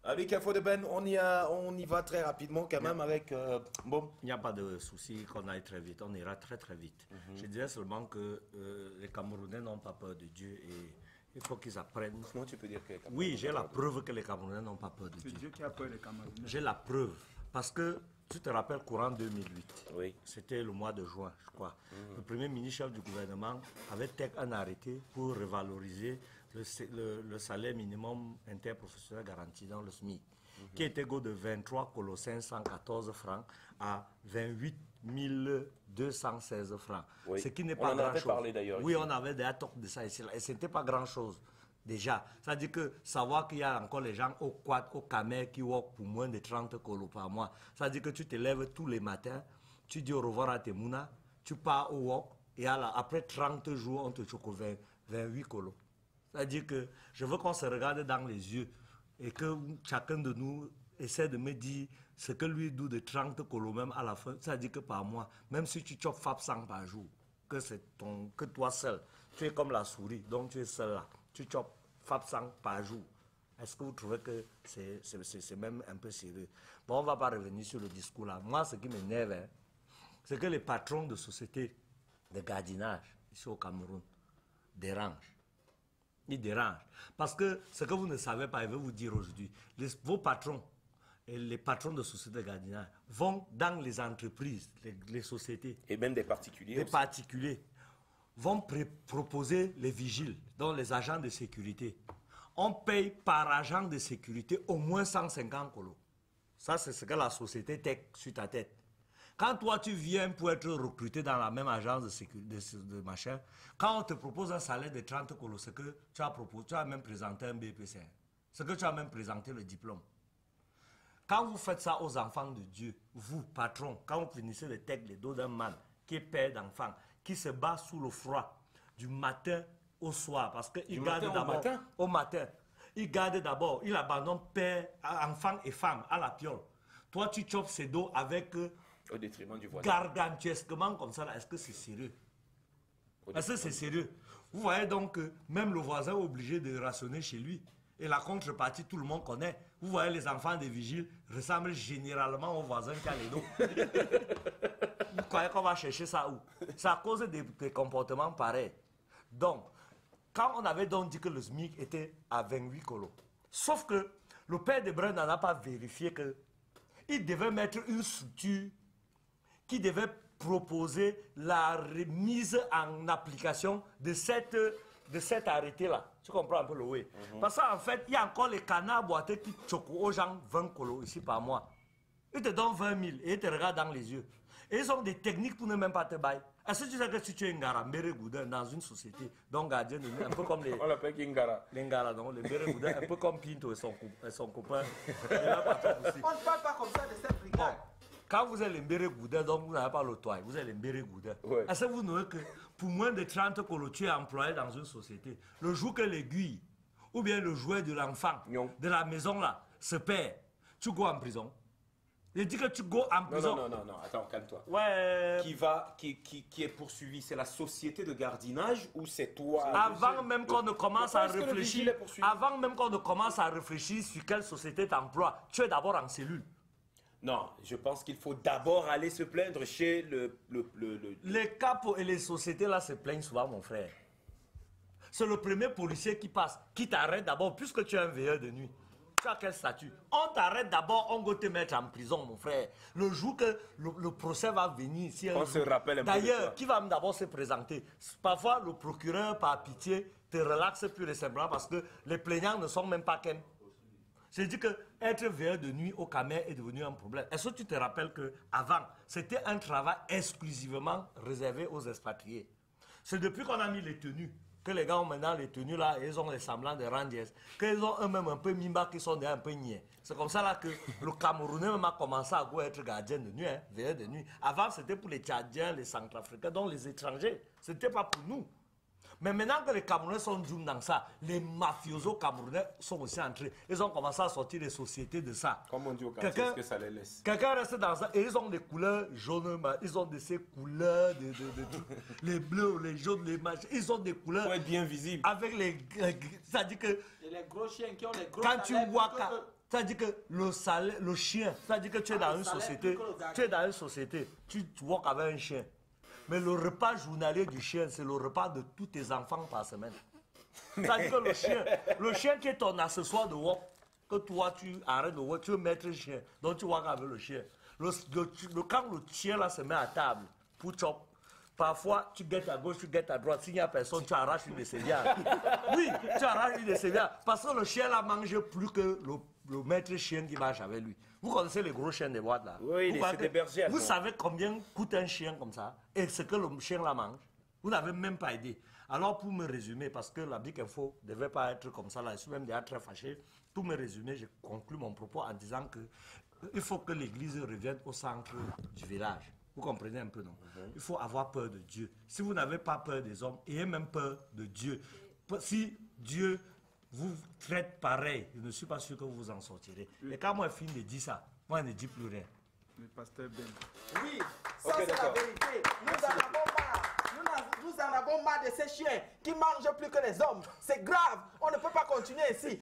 Avec Info de Ben, on y va très rapidement quand même avec... bon. Il n'y a pas de souci qu'on aille très vite, on ira très très vite. Je dirais seulement que les Camerounais n'ont pas peur de Dieu et il faut qu'ils apprennent. Comment tu peux dire que les Camerounais Oui, j'ai la preuve que les Camerounais n'ont pas peur de Dieu. C'est Dieu qui a peur des Camerounais. J'ai la preuve parce que tu te rappelles courant 2008, oui. C'était le mois de juin, je crois. Le premier ministre chef du gouvernement avait fait un arrêté pour revaloriser le salaire minimum interprofessionnel garanti dans le SMIC, qui était égal de 23 514 francs à 28 216 francs. Oui. Ce qui n'est pas grand-chose. Parlé d'ailleurs. Oui, on avait des talks de ça ici. Et ce n'était pas grand-chose. Déjà, ça dit que savoir qu'il y a encore les gens au quad, au camer qui work pour moins de 30 colos par mois. Ça dit que tu te lèves tous les matins, tu dis au revoir à tes mounas, tu pars au work et après 30 jours, on te choque 28 colos. Ça dit que je veux qu'on se regarde dans les yeux et que chacun de nous essaie de me dire ce que lui doit de 30 colos même à la fin. Ça dit que par mois, même si tu chopes FAP 100 par jour, que toi seul, tu es comme la souris, donc tu es seul là. Tu chopes FAP 100 par jour. Est-ce que vous trouvez que c'est même un peu sérieux? Bon, on ne va pas revenir sur le discours là. Moi, ce qui m'énerve, hein, c'est que les patrons de sociétés de gardiennage ici au Cameroun dérangent. Ils dérangent. Parce que ce que vous ne savez pas, je vais vous dire aujourd'hui, vos patrons et les patrons de sociétés de gardiennage vont dans les entreprises, les sociétés. Et même des particuliers. Des particuliers vont proposer les vigiles, donc les agents de sécurité. On paye par agent de sécurité au moins 150 colos. Ça, c'est ce que la société tech sur ta tête. Quand toi, tu viens pour être recruté dans la même agence de sécurité, de machin, quand on te propose un salaire de 30 colos, c'est que tu as même présenté un BPC. C'est que tu as même présenté le diplôme. Quand vous faites ça aux enfants de Dieu, vous, patron, quand vous finissez le texte, les dos d'un man qui est père d'enfants, qui se bat sous le froid du matin au soir, parce qu'il garde d'abord au matin. Il garde d'abord, il abandonne père, enfant et femme à la piole. Toi, tu chopes ses dos avec au détriment du voisin. Gargantuesquement comme ça. Est-ce que c'est sérieux? Est-ce que c'est sérieux? Vous voyez donc que même le voisin est obligé de rationner chez lui. Et la contrepartie, tout le monde connaît. Vous voyez, les enfants des vigiles ressemblent généralement aux voisins qui a les dos. Vous croyez qu'on va chercher ça où? C'est à cause des comportements pareils. Donc, quand on avait donc dit que le SMIC était à 28 colos, sauf que le père de Brun n'en a pas vérifié qu'il devait mettre une structure qui devait proposer la remise en application de cet arrêté-là. Tu comprends un peu le oui. Parce qu'en fait, il y a encore les canards boiteux qui choquent aux gens 20 colos ici par mois. Ils te donnent 20 000 et ils te regardent dans les yeux. Et ils ont des techniques pour ne même pas te bailler. Est-ce que tu sais que si tu es un Ngara, Mbere dans une société, donc gardien de nuit, un peu comme les... On l'appelle Ngara. Les Ngara, non, les Mbere un peu comme Pinto et son copain. On ne parle pas comme ça de cette brigade. Quand vous êtes les Mbere Gouda, donc vous n'avez pas le toit, vous êtes les Mbere Gouda. Ouais. Est-ce que vous noyez que pour moins de 30 colos, tu es employé dans une société, le jour que l'aiguille, ou bien le jouet de l'enfant, de la maison là, se perd, tu go en prison? Il dit que tu go en prison. Non, attends, calme-toi. Ouais. Qui est poursuivi, c'est la société de gardiennage ou c'est toi? Avant même qu'on ne commence à réfléchir, avant même qu'on ne commence à réfléchir sur quelle société t'emploie, tu es d'abord en cellule. Non, je pense qu'il faut d'abord aller se plaindre chez Les capos et les sociétés là se plaignent souvent, mon frère. C'est le premier policier qui passe, qui t'arrête d'abord, puisque tu es un veilleur de nuit. Tu as quel statut? On t'arrête d'abord, on va te mettre en prison, mon frère. Le jour que le procès va venir, si on se rappelle un peu. D'ailleurs, qui va d'abord se présenter? Parfois, le procureur, par pitié, te relaxe plus récemment parce que les plaignants ne sont même pas qu'un. J'ai dit que être veilleur de nuit au Camer est devenu un problème. Est-ce que tu te rappelles qu'avant, c'était un travail exclusivement réservé aux expatriés? C'est depuis qu'on a mis les tenues, que les gars ont maintenant les tenues là, et ils ont les semblants de Rangers, qu'ils ont eux-mêmes un peu mimba, qui sont un peu niais. C'est comme ça là que le Camerounais même a commencé à être gardien de nuit, veilleur de nuit. Avant, c'était pour les Tchadiens, les Centrafricains, donc les étrangers. Ce n'était pas pour nous. Mais maintenant que les Camerounais sont dans ça, les mafiosos camerounais sont aussi entrés. Ils ont commencé à sortir des sociétés de ça. Comme on dit au quartier, est-ce que ça les laisse? Quelqu'un reste dans ça et ils ont des couleurs jaunes, ils ont de ces couleurs, les bleus, les jaunes, les machins. Ils ont des couleurs. Pour être bien visible. Avec les. Ça dit que. Et les gros chiens qui ont les gros. Quand tu vois C'est-à-dire que le salaire, le chien, c'est-à-dire que tu es dans une société, tu walks avec un chien. Mais le repas journalier du chien, c'est le repas de tous tes enfants par semaine. C'est-à-dire que le chien qui est ton accessoire de walk, que toi tu arrêtes de walk, tu veux mettre le chien, donc tu walk avec le chien. Quand le chien là se met à table pour chop, parfois tu guettes à gauche, tu guettes à droite, s'il n'y a personne, tu arraches une de ses viandes. Oui, tu arraches une de ses viandes, parce que le chien là mange plus que le maître chien qui marche avec lui. Vous connaissez les gros chiens des boîtes là? Oui, c'est des bergers. Vous savez combien coûte un chien comme ça et ce que le chien là mange? Vous n'avez même pas idée. Alors pour me résumer, parce que la Bic Info ne devait pas être comme ça là, je suis même déjà très fâché. Pour me résumer, je conclue mon propos en disant que il faut que l'église revienne au centre du village. Vous comprenez un peu, non? Il faut avoir peur de Dieu. Si vous n'avez pas peur des hommes, ayez même peur de Dieu. Si Dieu vous traite pareil, je ne suis pas sûr que vous en sortirez. Et quand moi, Finn me dit ça, moi, je ne dis plus rien. Le pasteur Ben. Oui, ça c'est la vérité. Nous en avons marre. Nous en avons marre de ces chiens qui mangent plus que les hommes. C'est grave. On ne peut pas continuer ici.